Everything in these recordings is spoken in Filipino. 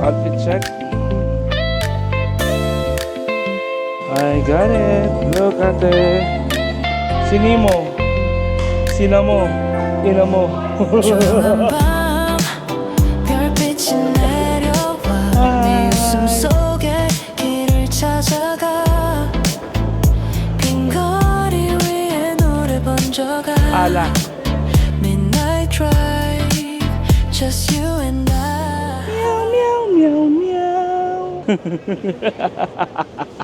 Outfit check. I got it. Look ate. Sini mo. Sina mo. Ina mo. 조용한 밤 별빛이 내려와 네 웃음 속에 길을 찾아가 빈 거리 위에 노래 번져가 Ala. Midnight drive just you and I Meow, meow, meow, meow.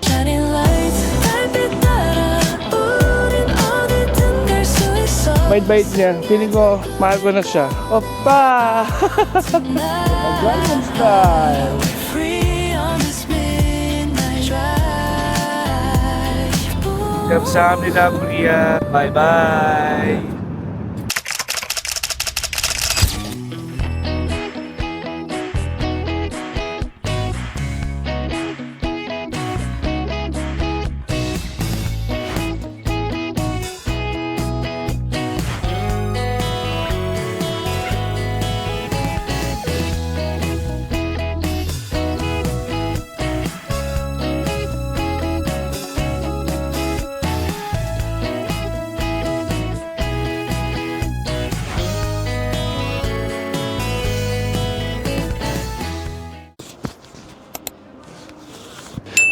Shining lights 달빛 따라 우린 어디든 갈 수 있어 Bait-bait niya. Feeling ko, mahal ko na siya. Opa! Ganyan style. Free on this midnight drive Kamsahamnida, Korea. Bye-bye.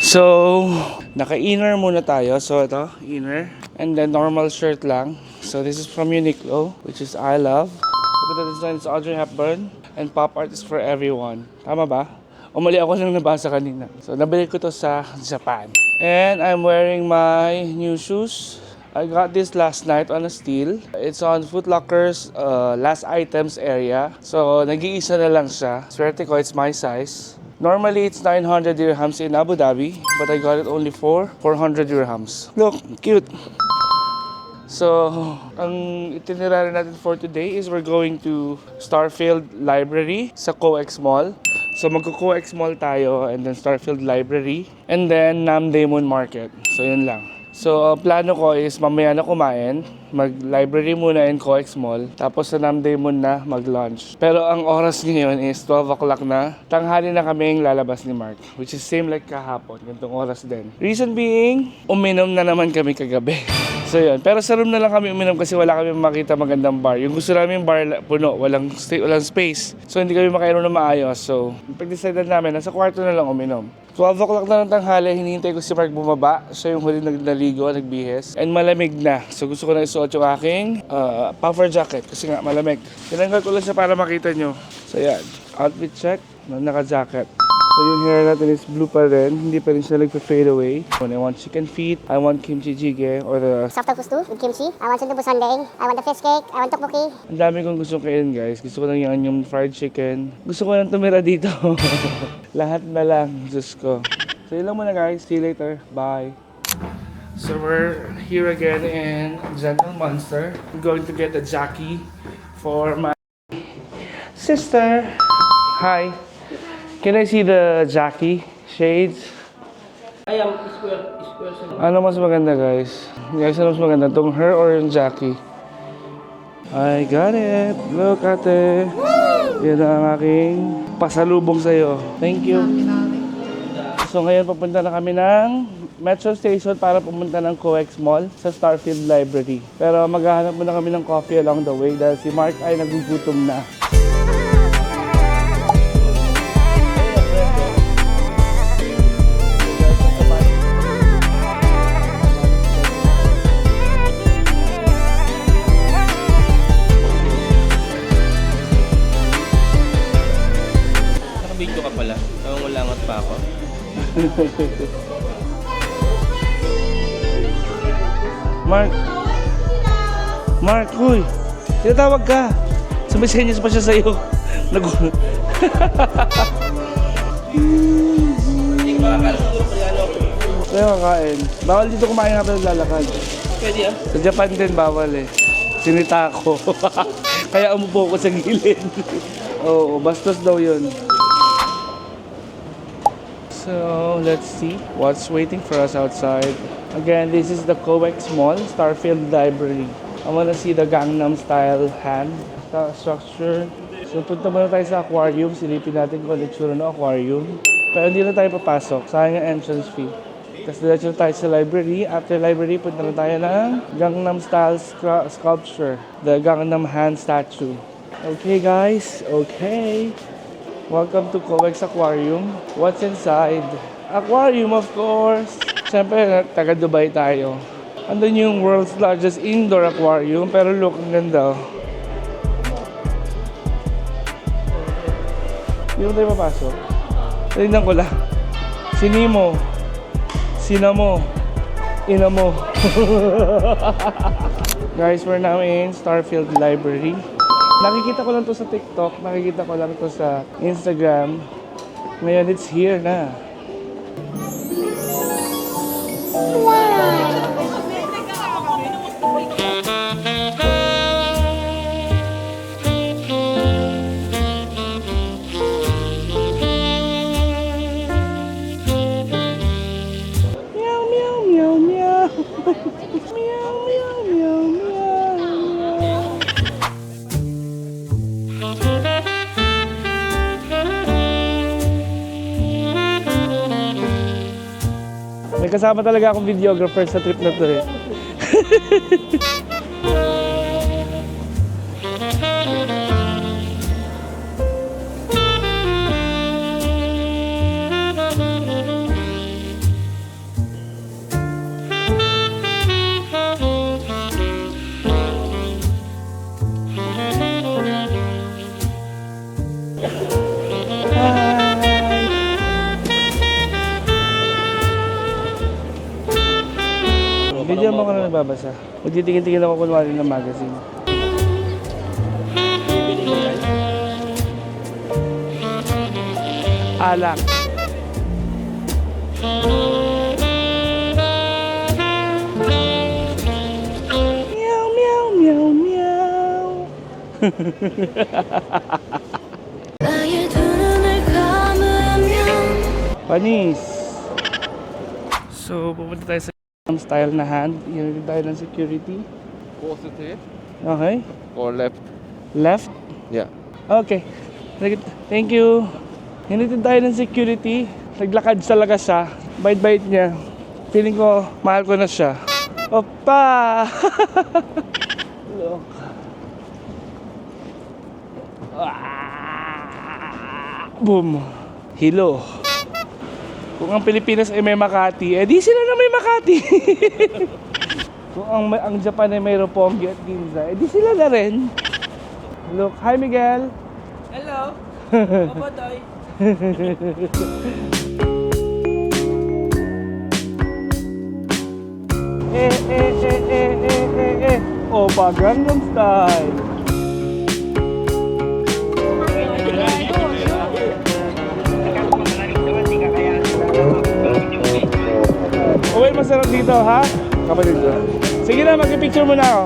So, naka-inner muna tayo. So, ito, inner. And then, normal shirt lang. So, this is from Uniqlo, which is I Love. Look at the design, it's Audrey Hepburn. And pop art is for everyone. Tama ba? O mali ako lang nabasa kanina. So, nabili ko to sa Japan. And I'm wearing my new shoes. I got this last night on a steal. It's on Foot Locker's last items area. So, nag-iisa na lang siya. Swerte ko, it's my size. Normally, it's 900 dirhams in Abu Dhabi, but I got it only for 400 dirhams. Look, cute. So, ang itinerary natin for today is we're going to Starfield Library sa COEX Mall. So, magko-COEX Mall tayo and then Starfield Library and then Namdaemun Market. So, yun lang. So, plano ko is mamaya na kumain, mag-library muna in COEX Mall, tapos sa Namdaemun na mag-lunch. Pero ang oras ngayon is 12 o'clock na. Tanghali na kaming lalabas ni Mark, which is same like kahapon, ganitong oras din. Reason being, uminom na naman kami kagabi. So yun, pero sa room na lang kami uminom kasi wala kami makita magandang bar. Yung gusto namin bar puno, walang space. So hindi kami makainom na maayos. So, pag-decide namin, nasa kwarto na lang uminom. 12 o'clock na ng tanghali, hinihintay ko si Mark bumaba. Siya yung huli naligo, nagbihis. And malamig na. So gusto ko na isuot yung aking puffer jacket kasi nga malamig. Tinanggal ko lang siya para makita nyo. So yan, outfit check, naka-jacket. So yung hair natin is blue pa rin, hindi pa rin siya nagpa-fade away. When I want chicken feet, I want kimchi jjigae or the... Soft tofu stew with kimchi. I want sundubu sundae. I want the fish cake. I want tteokbokki. Ang dami kong gustong kainin guys. Gusto ko lang yung fried chicken. Gusto ko lang tumira dito. Lahat na lang, Diyos ko. So yun lang muna guys. See you later. Bye. So we're here again in Gentle Monster. I'm going to get a Jackie for my sister. Hi. Can I see the Jackie shades? I am square. Ano mas maganda guys? Guys, ano mas maganda? Itong her or yung Jackie? I got it! Look ate! Yan ang aking pasalubong sa'yo. Thank you! So ngayon papunta na kami ng Metro Station para pumunta ng COEX Mall sa Starfield Library. Pero maghahanap muna kami ng coffee along the way dahil si Mark ay nagugutom na. Nakabidyo ka pala. Nangungulangot pa ako. Mark! Mark, uy! Tinatawag ka! Sumisenyas pa siya sa'yo. Hindi ko makakala siguro pag ano. Kaya kakain. Bawal dito kumain natin lalakad. Pwede ah. Sa Japan din bawal eh. Sinita ko. Kaya umupo ko sa gilid. Oo, bastos daw yun. So, let's see what's waiting for us outside. Again, this is the COEX Mall, Starfield Library. I wanna see the Gangnam Style hand structure. So punta muna tayo sa aquarium, silipin natin kung ano itsura ng aquarium. Pero hindi na tayo papasok, sayang yung entrance fee. Tapos diretso tayo sa library. After library, punta na tayo ng Gangnam Style sculpture, the Gangnam hand statue. Okay guys, okay. Welcome to Coex Aquarium. What's inside? Aquarium, of course. Siyempre, taga Dubai tayo. Andun yung world's largest indoor aquarium, pero look, ang ganda. Hindi mo tayo papasok. Tignan ko lang. Sinimo. Sinamo. Inamo. Guys, we're now in Starfield Library. Nakikita ko lang to sa TikTok. Nakikita ko lang to sa Instagram. Ngayon, it's here na. Meow, meow, meow, meow. Meow, meow, meow, meow. May kasama talaga akong videographer sa trip na to eh. Video mo ko na nagbabasa. Magtitingin-tingin ako kunwari ng magazine. Alak. Meow, meow, meow, meow. 나의 두 눈을 감으면 Panis. So, pupunta tayo sa style na hand. Yan tayo ng security. Positive Okay. or left? Left. Yeah. Okay. Thank you. Hinitid tayo ng security. Naglakad talaga siya. Bait-bait niya. Feeling ko, mahal ko na siya. Opa! Look. Boom. Hilo. Kung ang Pilipinas ay may Makati, di sila na may Makati. Kung ang Japan ay may Roppongi at Ginza, di sila na rin. Look, hi Miguel. Hello! Papadoy! Opa, Gangnam Style. Uy, masarap dito, ha? Kapatid ko. Sige na, mag-picture mo na ako.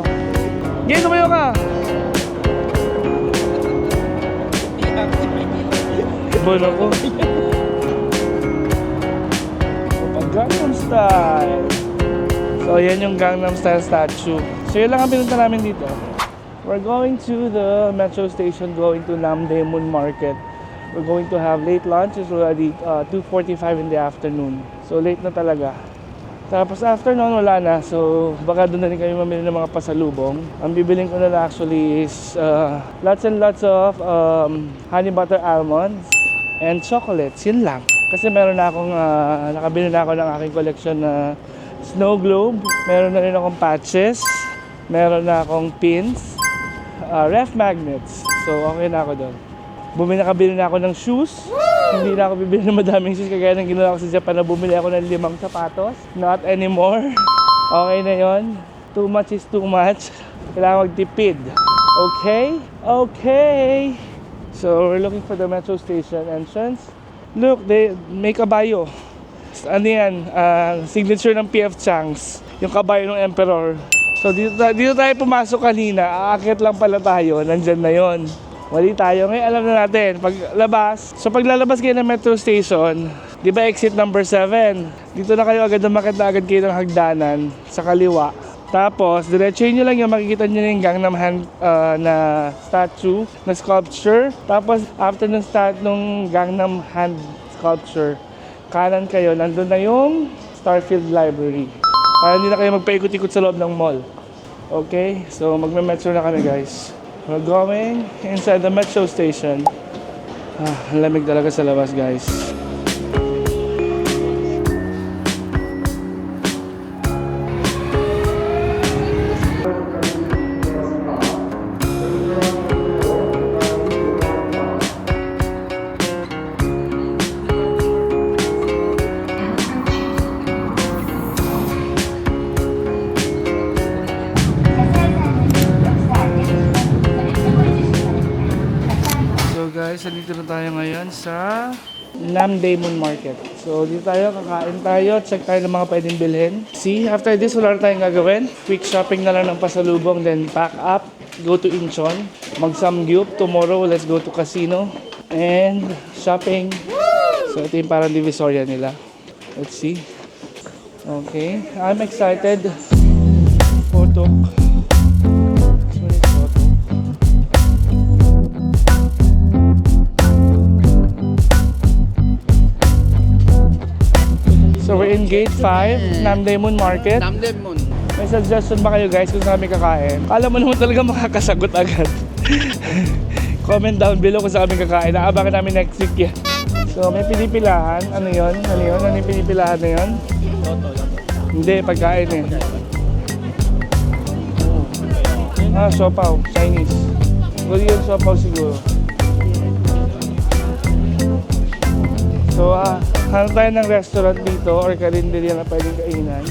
Sige, tumayo ka. Ibon ako. Opa, Gangnam Style. So, yan yung Gangnam Style statue. So, yun lang ang pinunta namin dito. We're going to the metro station, going to Namdaemun Market. We're going to have late lunch. It's already 2:45 in the afternoon. So, late na talaga. Tapos after nun, wala na. So, baka doon na rin kami mamili ng mga pasalubong. Ang bibiling ko na actually is lots and lots of honey butter almonds and chocolates. Yun lang. Kasi meron na akong, nakabili na ako ng aking collection na snow globe. Meron na rin akong patches. Meron na akong pins. Ref magnets. So, okay na ako doon. Nakabili na ako ng shoes. Hindi na ako bibili ng madaming shoes kagaya ng ginawa ko sa Japan na bumili ako ng 5 sapatos. Not anymore. Okay na yon. Too much is too much. Kailangan magtipid. Okay? Okay! So, we're looking for the metro station entrance. Look, they may kabayo. Ano yan? Signature ng PF Chang's. Yung kabayo ng Emperor. So, dito tayo pumasok kanina. Aakyat lang pala tayo. Nandyan na yon. Mali tayo. Ngayon alam na natin, paglalabas kayo ng metro station, di ba exit number 7? Dito na kayo agad umakyat na agad kayo ng hagdanan sa kaliwa. Tapos, diretsuhin nyo lang yung makikita nyo na yung Gangnam hand na statue, na sculpture. Tapos, after nung Gangnam hand sculpture, kanan kayo, nandun na yung Starfield Library. Para hindi na kayo magpaikot-ikot sa loob ng mall. Okay? So, magme-metro na kami, guys. We're going inside the metro station. Ang lamig talaga sa labas, guys. So guys, andito na tayo ngayon sa Namdaemun Market. So dito tayo, kakain tayo, check tayo ng mga pwedeng bilhin. See, after this wala na tayong gagawin. Quick shopping na lang ng pasalubong, then pack up, go to Incheon, mag-samgyup. Tomorrow, let's go to casino and shopping. So ito yung parang divisoria nila. Let's see. Okay, I'm excited. Photo. So we're in Gate 5, Namdaemun Market. Namdaemun. May suggestion ba kayo guys kung saan kami kakain? Alam mo naman talaga makakasagot agad. Comment down below kung saan kami kakain. Naabangan namin next week yan. So may pinipilahan. Ano yun? Ano yun? Ano yung pinipilahan na yun? Hindi, pagkain eh. Siopaw. Chinese. Korean siopaw siguro. So, hanap tayo ng restaurant dito or karinderya na pwedeng kainan.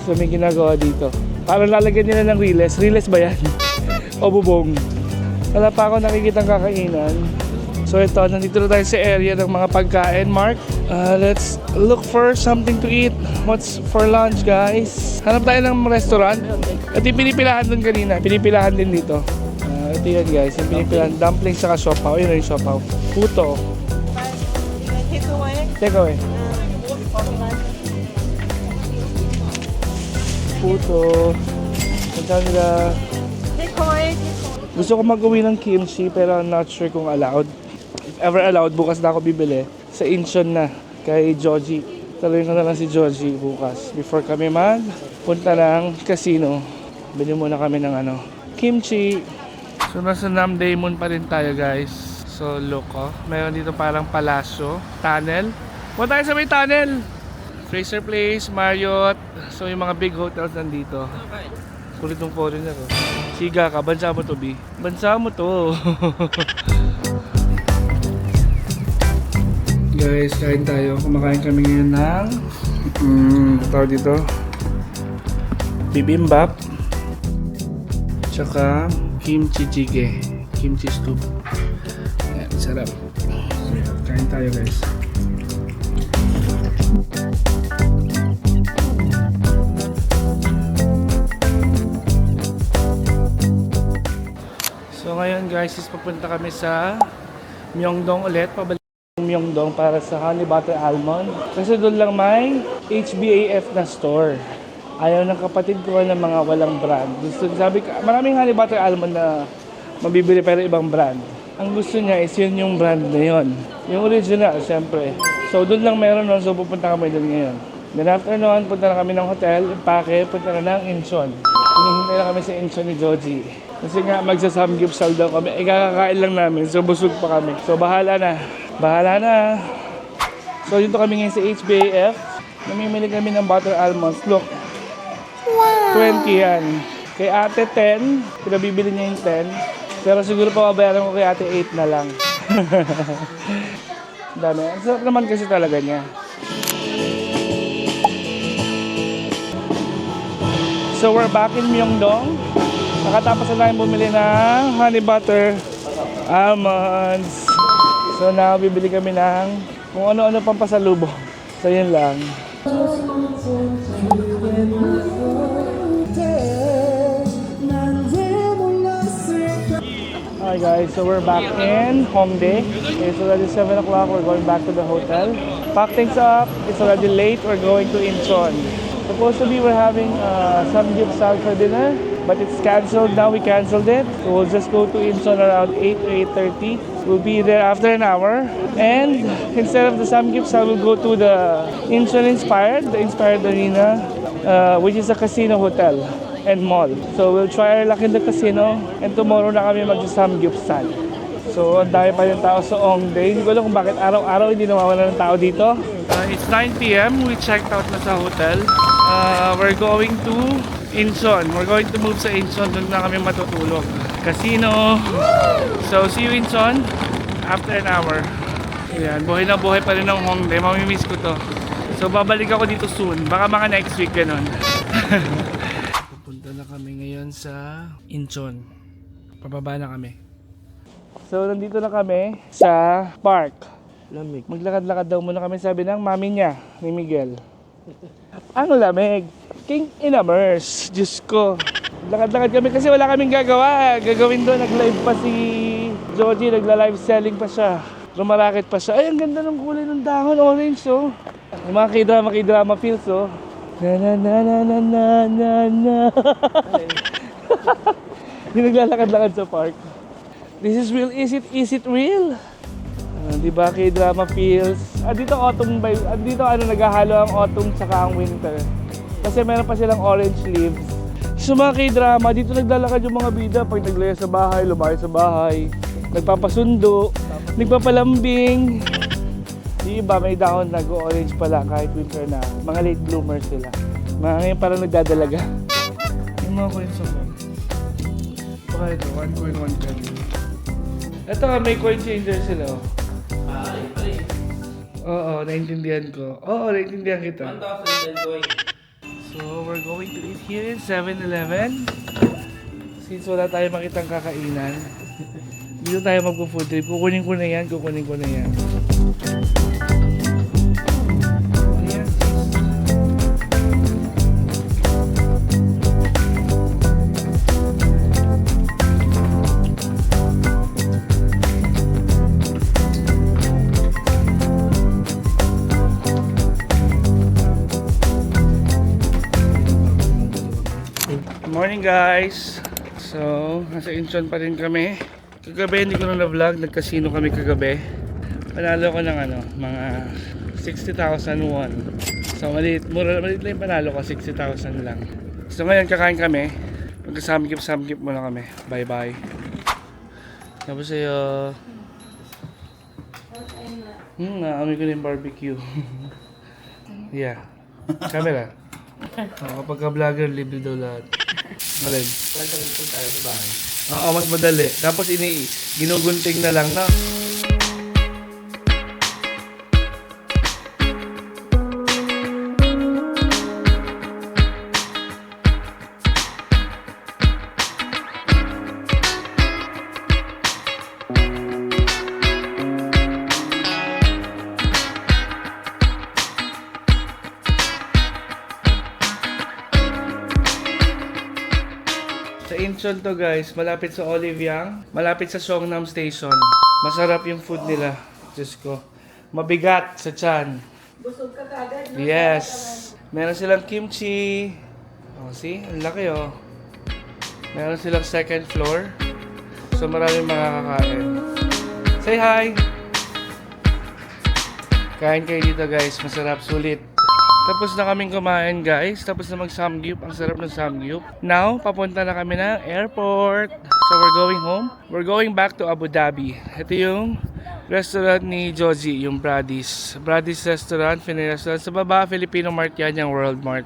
So, may ginagawa dito. Parang lalagyan nila ng riles. Riles ba yan? O bubong? Wala pa ako nakikitang kakainan. So, ito. Nandito na tayo sa area ng mga pagkain. Mark, let's look for something to eat. What's for lunch, guys? Hanap tayo ng restaurant. Ito yung pinipilahan dun kanina. Pinipilahan din dito. Ito yun, guys. Yung pinipilahan. Dumplings saka siopaw. Yun yung siopaw. Puto. Take away. Puto. Punta nila. Gusto ko mag-uwi ng kimchi pero I'm not sure kung allowed. If ever allowed, bukas na ako bibili. Sa Incheon na. Kay Joji. Taluin ko na lang si Joji bukas. Before kami punta ng casino. Bili muna kami ng kimchi. So nasa Namdaemun pa rin tayo guys. So look meron dito parang palasyo. Tunnel. Punta tayo sa may tunnel. Fraser Place, Marriott. So yung mga big hotels nandito. Sulit ng foreigner Siga ka, bansa mo to B. Bansa mo to. Guys, kain tayo. Kumakain kami ngayon ng tawag dito bibimbap tsaka kimchi jjigae. Kimchi soup. Ayan, sarap. Kain tayo guys. So ngayon guys, is papunta kami sa Myeongdong ulit. Pabalik Myeongdong para sa honey butter almond. Kasi doon lang may HBAF na store. Ayaw ng kapatid ko ng mga walang brand. Gusto, sabi ko, maraming honey butter almond na mabibili pero ibang brand. Ang gusto niya is yun yung brand na yun. Yung original, syempre. So doon lang meron nun, so pupunta kami doon ngayon. Then after noon, punta na kami ng hotel, impake, punta na ng Incheon. Hinihintay na kami sa Incheon ni Joji. Kasi nga magsasamgyupsal daw kami. Kakakain lang namin, so busog pa kami. So bahala na. Bahala na. So dito kami ngayon sa HBAF. Namimili kami ng butter almonds. Look. Wow. 20 yan. Kay ate 10. Pinabibili niya yung 10. Pero siguro pababayaran ko kay ate 8 na lang. Dami. Ang sarap naman kasi talaga niya. So we're back in Myeongdong. Nakatapos na tayong bumili ng honey butter almonds. So now bibili kami ng kung ano-ano pang pasalubong. So yun lang. Hi guys, so we're back in Hongdae. It's already 7 o'clock, we're going back to the hotel. Pack things up, it's already late, we're going to Incheon. Supposedly we're having samgyeopsal for dinner, but it's cancelled now. We cancelled it. So we'll just go to Incheon around 8 or 8:30. We'll be there after an hour. And instead of the samgyeopsal, we'll go to the Incheon Inspired, the Inspired Arena, which is a casino hotel and mall. So we'll try our luck in the casino, and tomorrow na kami mag-samgyeopsal. So ang dami pa yung tao sa Hongdae. Hindi ko alam kung bakit araw-araw hindi nawawala ng tao dito. It's 9 p.m. We checked out na sa hotel. We're going to Incheon. We're going to move sa Incheon. Doon na kami matutulog. Casino. So see you Incheon after an hour. Ayan, buhay na buhay pa rin ng Hongdae. Mamimiss ko to. So babalik ako dito soon. Baka mga next week ganun. Pupunta na kami ngayon sa Incheon. Pababa na kami. So nandito na kami sa park. Lamig. Maglakad-lakad daw muna kami, sabi ng mami niya, ni Miguel. Ang lamig. King in-immerse. Diyos ko. Lakad-lakad kami kasi wala kaming gagawa. Gagawin doon. Nag-live pa si Joji. Nagla-live selling pa siya. Lumarakit pa siya. Ay, ang ganda ng kulay ng dahon. Orange, oh. Yung mga k-drama feels, oh. Na na na na na na na na. Yung naglalakad-lakad sa park. This is real. Is it real? Di ba k-drama feels? Dito autumn by dito naghahalo ang autumn saka ang winter. Kasi meron pa silang orange leaves. So mga k-drama, dito naglalakad yung mga bida pag naglaya sa bahay, lumayo sa bahay, nagpapasundo, nagpapalambing. Yung iba may dahon nag-orange pala kahit winter na. Mga late bloomers sila. Mga ngayon parang nagdadalaga. Yung mga coins ako. Baka ito, 1 coin, 1 coin. Ito may coin changer sila. Oh. Oo, naintindihan ko. Oo, naintindihan kita. 1,000 coin. So, we're going to eat here in 7-Eleven. Since wala tayo makitang kakainan, dito tayo magpo-food trip. Kukunin ko na yan. Ayan. Morning guys! So, nasa Incheon pa rin kami. Kagabi hindi ko na vlog, nagkasino kami kagabi. Panalo ko ng mga 60,000 won. So maliit lang yung panalo ko, 60,000 lang. So ngayon kakain kami. Magkasamgip muna kami. Bye bye. Tapos sa'yo. Naamoy ko na yung barbecue. Yeah. Camera. Kapag ka-vlogger, libre daw lahat. Malig. Tayo sa bahay. Oo, mas madali. Tapos ginugunting na lang, no? Sa Incheon to guys, malapit sa Olivyang, malapit sa Songnam Station. Masarap yung food nila. Diyos ko. Mabigat sa tiyan. Busog ka kagad, no? Yes. Meron silang kimchi. Oh, see? Ang laki oh. Meron silang second floor. So maraming makakakain. Say hi! Kain kayo dito guys. Masarap, sulit. Tapos na kaming kumain guys. Tapos na mag-samgyup. Ang sarap ng samgyup. Now, papunta na kami ng airport. So we're going home. We're going back to Abu Dhabi. Ito yung restaurant ni Joji, yung Brady's. Brady's restaurant, Pinoy restaurant. Sa baba, Filipino Mart yan, yung World Mart.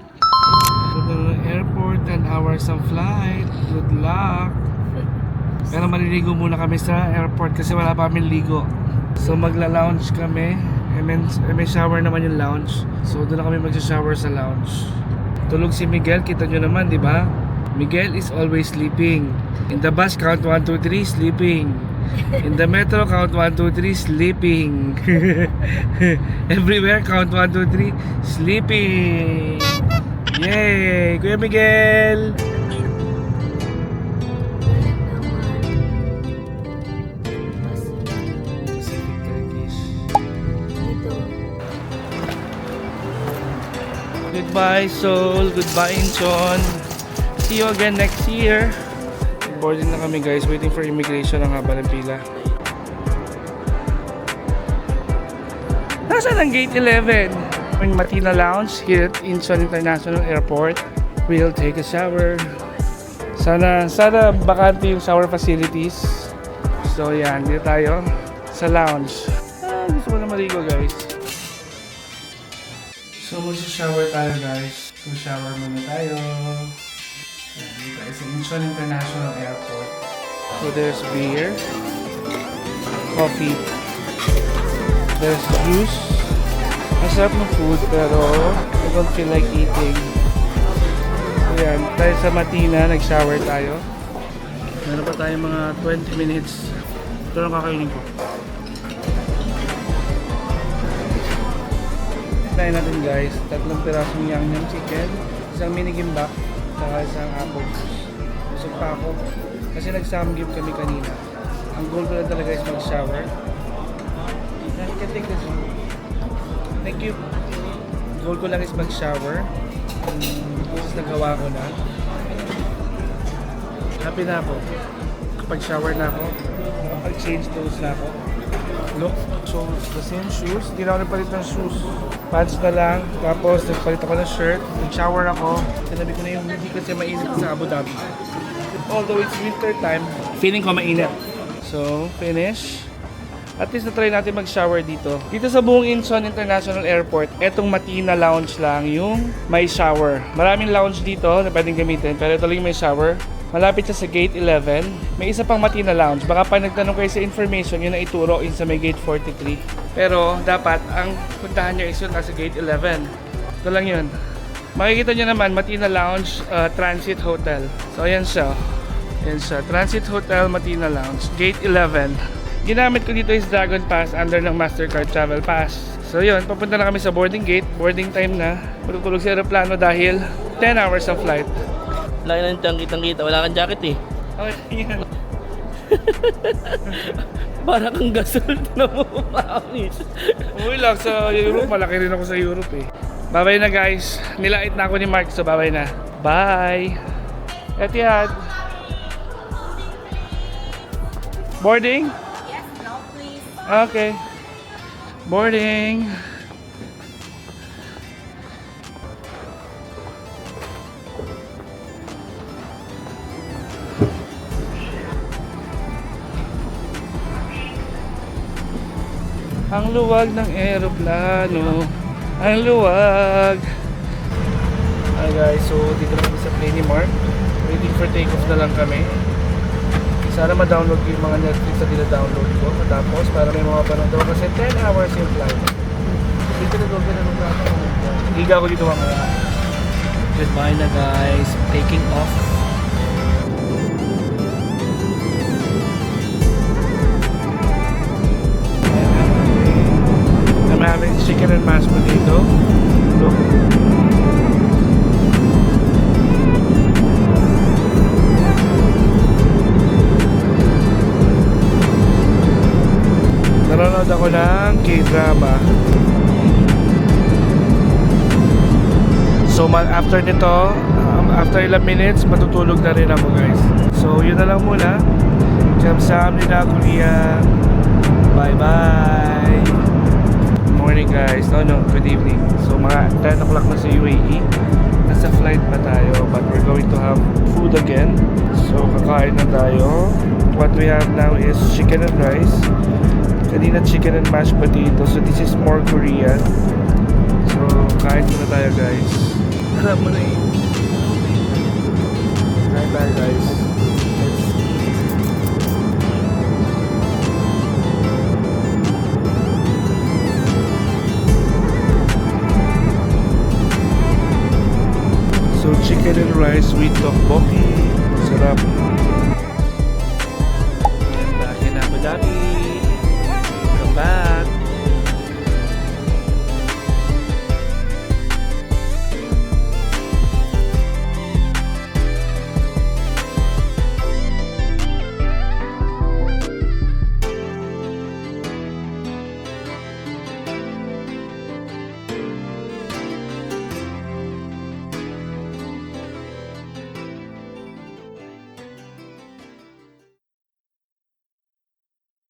Punta na ng airport, 10 hours ang flight. Good luck. Pero maliligo muna kami sa airport kasi wala pa kami ligo. So magla-lounge kami. May shower naman yung lounge. So doon na kami mag-shower sa lounge. Tulog si Miguel, kita nyo naman, di ba? Miguel is always sleeping. In the bus, count 1, 2, 3, sleeping. In the metro, count 1, 2, 3, sleeping. Everywhere, count 1, 2, 3, sleeping. Yay! Kuya Miguel! Pacific Turkish. Dito. Good Goodbye Seoul, goodbye Incheon. See you again next year. Boarding na kami guys, waiting for immigration, ang haba ng pila. Nasaan ang gate 11? Yung Matina Lounge here at Incheon International Airport. We'll take a shower. Sana bakante yung shower facilities. So yan, dito tayo sa lounge. Gusto ko na maligo guys. So mag-shower tayo guys. So shower muna tayo. Yan, dito tayo sa Incheon International Airport. So there's beer, coffee, there's juice. Masarap ng food pero I don't feel like eating. So yan, tayo sa Matina, nag-shower tayo. Meron pa tayo mga 20 minutes. Ito lang kakainin ko. Tayo natin guys, 3 pirasong Yangnam chicken, isang mini gimbap, saka isang apple juice. Busog pa ako kasi nag-samgyup kami kanina. Ang goal ko lang talaga is mag-shower. You can take this one. Thank you. Goal ko lang is mag-shower. Tapos nagawa ko na. Happy na ako. Kapag shower na ako, kapag change clothes na ako. Look, so the same shoes. Hindi na ako nagpalit ng shoes. Pants na lang. Tapos nagpalit ako ng shirt. Nag-shower ako. Sinabi ko na yung hindi kasi mainit sa Abu Dhabi. Although it's winter time, feeling ko mainit. So, finish. At least na-try natin mag-shower dito. Dito sa buong Incheon International Airport, etong Matina Lounge lang yung may shower. Maraming lounge dito na pwedeng gamitin, pero ito lang yung may shower. Malapit siya sa Gate 11. May isa pang Matina Lounge. Baka pa nagtanong kayo sa information, yun ang ituro in sa may Gate 43. Pero dapat, ang puntahan nyo is yun nasa Gate 11. Ito lang yun. Makikita nyo naman, Matina Lounge Transit Hotel. So ayan siya. Ayan siya. Transit Hotel, Matina Lounge. Gate 11. Ginamit ko dito is Dragon Pass under ng Mastercard Travel Pass. So yun, papunta na kami sa boarding gate. Boarding time na. Matutulog sa aeroplano dahil 10 hours of flight. Laki na nitang kitang-kita. Wala kang jacket eh. Okay, yan. Para kang gasol na mo umamis. Uy lang, sa Europe. Malaki rin ako sa Europe eh. Bye-bye na guys. Nilait na ako ni Mark, so bye-bye na. Bye! Etihad. Boarding? Yes, no, please. Okay. Boarding. Ang luwag ng eroplano. Ang luwag. Hi guys, so dito na kami sa plane ni Mark. Waiting for takeoff na lang kami. Sana ma-download ko yung mga Netflix na dina-download ko. Tapos para may mga panood ako kasi 10 hours yung flight. Dito na doon na nung higa ko dito mamaya. Goodbye na guys. Taking off. I'm having chicken and mashed potato. Look. Nanonood ako ng K-drama. So after nito, after ilang minutes, matutulog na rin ako guys. So yun na lang muna. Kamsahamnida Korea. Bye bye. Good morning guys. No, good evening. So mga 10 o'clock na sa UAE. Nasa flight pa tayo, but we're going to have food again. So kakain na tayo. What we have now is chicken and rice. Kanina chicken and mashed potato. So this is more Korean. So kain muna tayo guys. Alam mo na eh. Bye bye guys. So chicken and rice with tteokbokki. Sarap.